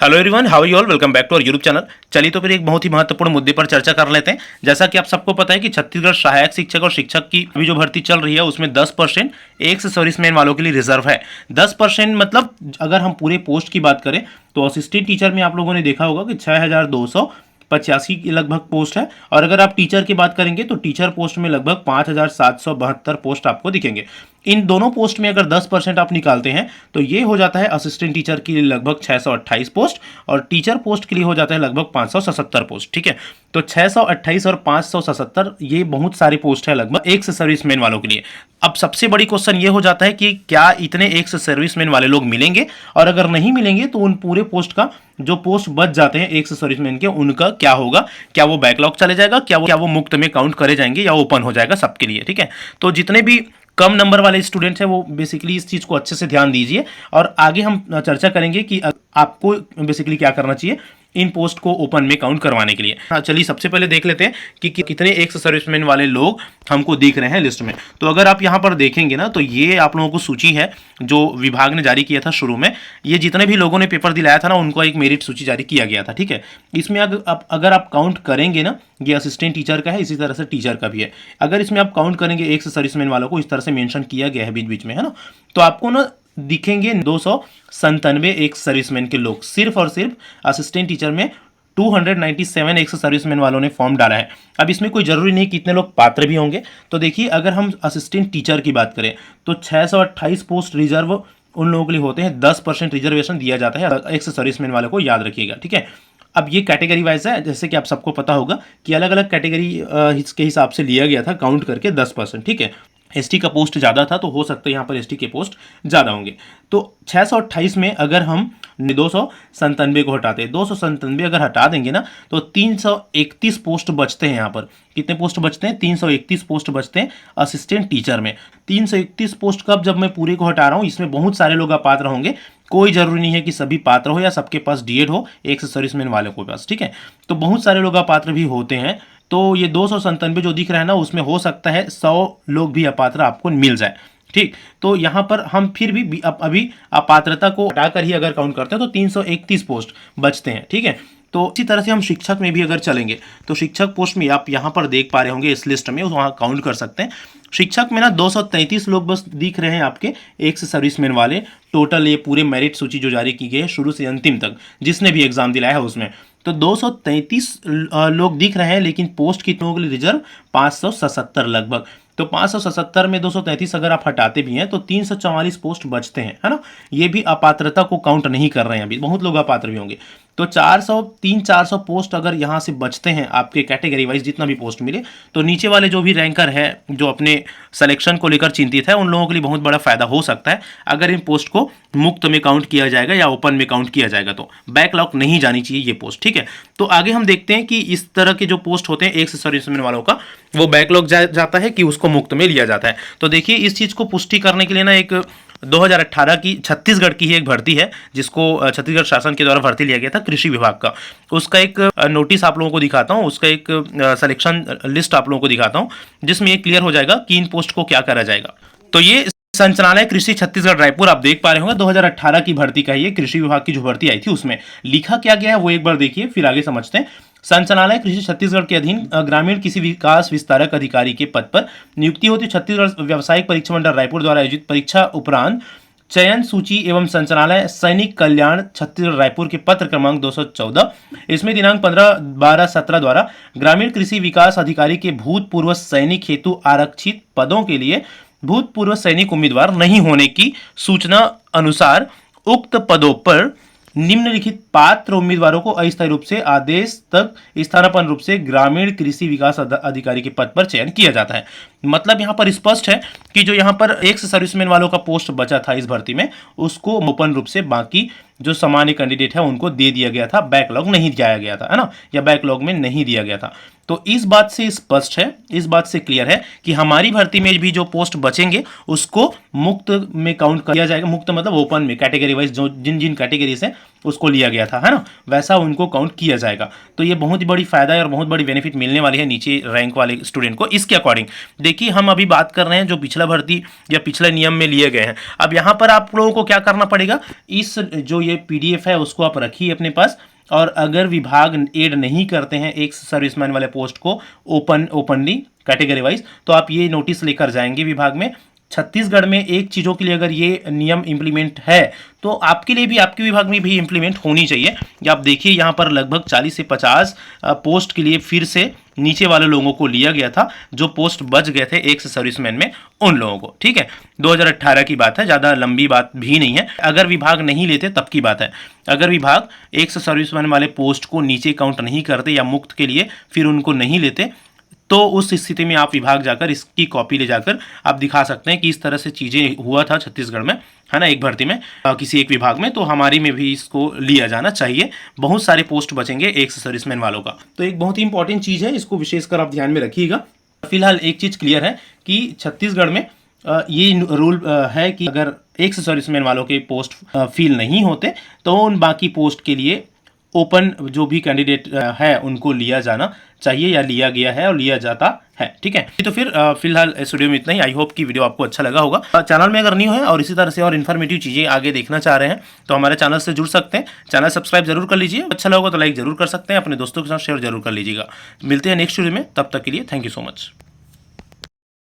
Hello everyone, how you all, welcome back to our YouTube channel. चलिए तो फिर एक बहुत ही महत्वपूर्ण मुद्दे पर चर्चा कर लेते हैं। जैसा कि आप सबको पता है कि छत्तीसगढ़ सहायक शिक्षक और शिक्षक की अभी जो भर्ती चल रही है उसमें 10% एक्स सर्विसमैन वालों के लिए रिजर्व है। 10% मतलब अगर हम पूरे पोस्ट की बात करें तो असिस्टेंट टीचर में आप लोगों ने देखा होगा कि 6285 के लगभग पोस्ट है। और अगर आप टीचर की बात करेंगे तो टीचर पोस्ट में लगभग 5772 पोस्ट आपको दिखेंगे। इन दोनों पोस्ट में अगर 10% आप निकालते हैं तो ये हो जाता है असिस्टेंट टीचर के लिए लगभग 628 पोस्ट और टीचर पोस्ट के लिए हो जाता है लगभग 577 पोस्ट। ठीक है, तो 628 और 577 ये बहुत सारी पोस्ट है लगभग एक्स सर्विसमैन वालों के लिए। अब सबसे बड़ी क्वेश्चन ये हो जाता है कि क्या इतने एक्स सर्विसमैन वाले लोग मिलेंगे, और अगर नहीं मिलेंगे तो उन पूरे पोस्ट का जो पोस्ट बच जाते हैं एक्स सर्विसमैन के उनका क्या होगा? क्या वो बैकलॉग चले जाएगा? क्या वो मुफ्त में काउंट करे जाएंगे या ओपन हो जाएगा सबके लिए? ठीक है, तो जितने भी कम नंबर वाले स्टूडेंट्स हैं वो बेसिकली इस चीज़ को अच्छे से ध्यान दीजिए और आगे हम चर्चा करेंगे कि आपको बेसिकली क्या करना चाहिए इन पोस्ट को ओपन में काउंट करवाने के लिए। हाँ, चलिए सबसे पहले देख लेते हैं कि कितने एक्स सर्विसमैन वाले लोग हमको दिख रहे हैं लिस्ट में। तो अगर आप यहाँ पर देखेंगे ना तो ये आप लोगों को सूची है जो विभाग ने जारी किया था शुरू में। ये जितने भी लोगों ने पेपर दिलाया था ना उनको एक मेरिट सूची जारी किया गया था। ठीक है, इसमें अगर आप काउंट करेंगे ना, ये असिस्टेंट टीचर का है, इसी तरह से टीचर का भी है। अगर इसमें आप काउंट करेंगे एक्स सर्विसमैन वालों को, इस तरह से मेंशन किया गया है बीच बीच में, है ना, तो आपको ना दिखेंगे 297 एक्स सर्विसमैन के लोग। सिर्फ और सिर्फ असिस्टेंट टीचर में 297 एक्स सर्विसमैन वालों ने फॉर्म डाला है। अब इसमें कोई जरूरी नहीं कितने लोग पात्र भी होंगे। तो देखिए, अगर हम असिस्टेंट टीचर की बात करें तो 628 पोस्ट रिजर्व उन लोगों के लिए होते हैं। 10% रिजर्वेशन दिया जाता है एक्स सर्विसमैन वालों को, याद रखिएगा। ठीक है, अब ये कैटेगरी वाइज है, जैसे कि आप सबको पता होगा कि अलग अलग कैटेगरी के हिसाब से लिया गया था काउंट करके 10%। ठीक है, एसटी का पोस्ट ज़्यादा था तो हो सकता है यहाँ पर एसटी के पोस्ट ज़्यादा होंगे। तो 628 में अगर हम 297 को हटाते हैं, 297 अगर हटा देंगे ना तो 331 पोस्ट बचते हैं। यहाँ पर कितने पोस्ट बचते हैं? 331 पोस्ट बचते हैं असिस्टेंट टीचर में। 331 पोस्ट कब जब मैं पूरे को हटा रहा हूँ, इसमें बहुत सारे लोग अपात्र होंगे। कोई जरूरी नहीं है कि सभी पात्र हो या सबके पास डीएड हो एक्स सर्विसमैन वाले के पास। ठीक है, तो बहुत सारे लोग अपात्र भी होते हैं। तो ये 297 जो दिख रहा है ना उसमें हो सकता है 100 लोग भी अपात्र आपको मिल जाए। ठीक, तो यहाँ पर हम फिर भी अभी अपात्रता को हटाकर ही अगर काउंट करते हैं तो 331 पोस्ट बचते हैं। ठीक है, तो इसी तरह से हम शिक्षक में भी अगर चलेंगे तो शिक्षक पोस्ट में आप यहाँ पर देख पा रहे होंगे इस लिस्ट में, वहाँ काउंट कर सकते हैं। शिक्षक में ना 233 लोग बस दिख रहे हैं आपके एक्स सर्विसमैन वाले। टोटल ये पूरे मेरिट सूची जो जारी की गई है शुरू से अंतिम तक जिसने भी एग्जाम दिलाया है उसमें, तो 233 लोग दिख रहे हैं, लेकिन पोस्ट कितनों के लिए रिजर्व? 577 लगभग। तो 577 में 233 अगर आप हटाते भी हैं तो 344 पोस्ट बचते हैं, है ना। ये भी अपात्रता को काउंट नहीं कर रहे हैं, अभी बहुत लोग अपात्र भी होंगे। तो 400 पोस्ट अगर यहाँ से बचते हैं आपके कैटेगरी वाइज, जितना भी पोस्ट मिले, तो नीचे वाले जो भी रैंकर है जो अपने सिलेक्शन को लेकर चिंतित है उन लोगों के लिए बहुत बड़ा फायदा हो सकता है अगर इन पोस्ट को मुफ्त में काउंट किया जाएगा या ओपन में काउंट किया जाएगा। तो बैकलॉग नहीं जानी चाहिए ये पोस्ट। ठीक है, तो आगे हम देखते हैं कि इस तरह के जो पोस्ट होते हैं एक्स सर्विसमैन वालों का, वो बैकलॉग जाता है कि उसको मुफ्त में लिया जाता है। तो देखिए, इस चीज़ को पुष्टि करने के लिए ना एक 2018 की छत्तीसगढ़ की ही एक भर्ती है जिसको छत्तीसगढ़ शासन के द्वारा भर्ती लिया गया था कृषि विभाग का। उसका एक नोटिस आप लोगों को दिखाता हूँ, उसका एक सिलेक्शन लिस्ट आप लोगों को दिखाता हूँ जिसमें ये क्लियर हो जाएगा कि इन पोस्ट को क्या करा जाएगा। तो ये संचालनालय कृषि छत्तीसगढ़ रायपुर आप देख पा रहे होंगे 2018 की भर्ती का ये कृषि विभाग की जो भर्ती आई थी उसमें लिखा क्या गया है वो एक बार देखिए, फिर आगे समझते हैं। संचालनालय कृषि छत्तीसगढ़ के अधीन ग्रामीण कृषि विकास विस्तारक अधिकारी के पद पर नियुक्ति होती। छत्तीसगढ़ व्यावसायिक परीक्षा मंडल रायपुर द्वारा आयोजित परीक्षा उपरांत चयन सूची एवं संचालनालय सैनिक कल्याण छत्तीसगढ़ रायपुर के पत्र क्रमांक 214 इसमें दिनांक 15/12/17 द्वारा ग्रामीण कृषि विकास अधिकारी के भूतपूर्व सैनिक हेतु आरक्षित पदों के लिए भूतपूर्व सैनिक उम्मीदवार नहीं होने की सूचना अनुसार उक्त पदों पर निम्नलिखित पात्र उम्मीदवारों को अस्थायी रूप से आदेश तक स्थानापन्न रूप से ग्रामीण कृषि विकास अधिकारी के पद पर चयन किया जाता है। मतलब यहाँ पर स्पष्ट है कि जो यहाँ पर एक्स सर्विसमैन वालों का पोस्ट बचा था इस भर्ती में उसको ओपन रूप से बाकी जो सामान्य कैंडिडेट है उनको दे दिया गया था, बैकलॉग नहीं दिया गया था, है ना, या बैकलॉग में नहीं दिया गया था। तो इस बात से स्पष्ट है, इस बात से क्लियर है कि हमारी भर्ती में भी जो पोस्ट बचेंगे उसको मुक्त में काउंट किया जाएगा। मुक्त मतलब ओपन में, कैटेगरी वाइज जो जिन जिन कैटेगरी से उसको लिया गया था, है ना, वैसा उनको काउंट किया जाएगा। तो ये बहुत ही बड़ी फायदा है और बहुत बड़ी बेनिफिट मिलने वाली है नीचे रैंक वाले स्टूडेंट को। इसके अकॉर्डिंग देखिए, हम अभी बात कर रहे हैं जो पिछला भर्ती या पिछले नियम में लिए गए हैं। अब यहाँ पर आप लोगों को क्या करना पड़ेगा, इस जो ये PDF है उसको आप रखिए अपने पास, और अगर विभाग ऐड नहीं करते हैं एक सर्विसमैन वाले पोस्ट को ओपनली कैटेगरी वाइज, तो आप ये नोटिस लेकर जाएंगे विभाग में। छत्तीसगढ़ में एक चीज़ों के लिए अगर ये नियम इम्प्लीमेंट है तो आपके लिए भी, आपके विभाग में भी इम्प्लीमेंट होनी चाहिए। आप देखिए यहाँ पर लगभग 40 से 50 पोस्ट के लिए फिर से नीचे वाले लोगों को लिया गया था, जो पोस्ट बच गए थे एक्स सर्विसमैन में उन लोगों को, ठीक है। 2018 की बात है, ज़्यादा लंबी बात भी नहीं है। अगर विभाग नहीं लेते तब की बात है। अगर विभाग एक्स सर्विसमैन वाले पोस्ट को नीचे काउंट नहीं करते या मुक्त के लिए फिर उनको नहीं लेते, तो उस स्थिति में आप विभाग जाकर इसकी कॉपी ले जाकर आप दिखा सकते हैं कि इस तरह से चीज़ें हुआ था छत्तीसगढ़ में, है ना, एक भर्ती में किसी एक विभाग में, तो हमारी में भी इसको लिया जाना चाहिए। बहुत सारे पोस्ट बचेंगे एक्स सर्विसमैन वालों का। तो एक बहुत ही इंपॉर्टेंट चीज़ है, इसको विशेषकर आप ध्यान में रखिएगा। फिलहाल एक चीज़ क्लियर है कि छत्तीसगढ़ में ये रूल है कि अगर एक्स सर्विसमैन वालों के पोस्ट फिल नहीं होते तो उन बाकी पोस्ट के लिए ओपन जो भी कैंडिडेट है उनको लिया जाना चाहिए, या लिया गया है और लिया जाता है, ठीक है। तो फिर फिलहाल इस वीडियो में इतना ही। आई होप कि वीडियो आपको अच्छा लगा होगा। चैनल में अगर न्यू है और इसी तरह से और इन्फॉर्मेटिव चीज़ें आगे देखना चाह रहे हैं तो हमारे चैनल से जुड़ सकते हैं। चैनल सब्सक्राइब जरूर कर लीजिए, अच्छा लगा तो लाइक जरूर कर सकते हैं, अपने दोस्तों के साथ शेयर जरूर कर लीजिएगा। मिलते हैं नेक्स्ट वीडियो में, तब तक के लिए थैंक यू सो मच।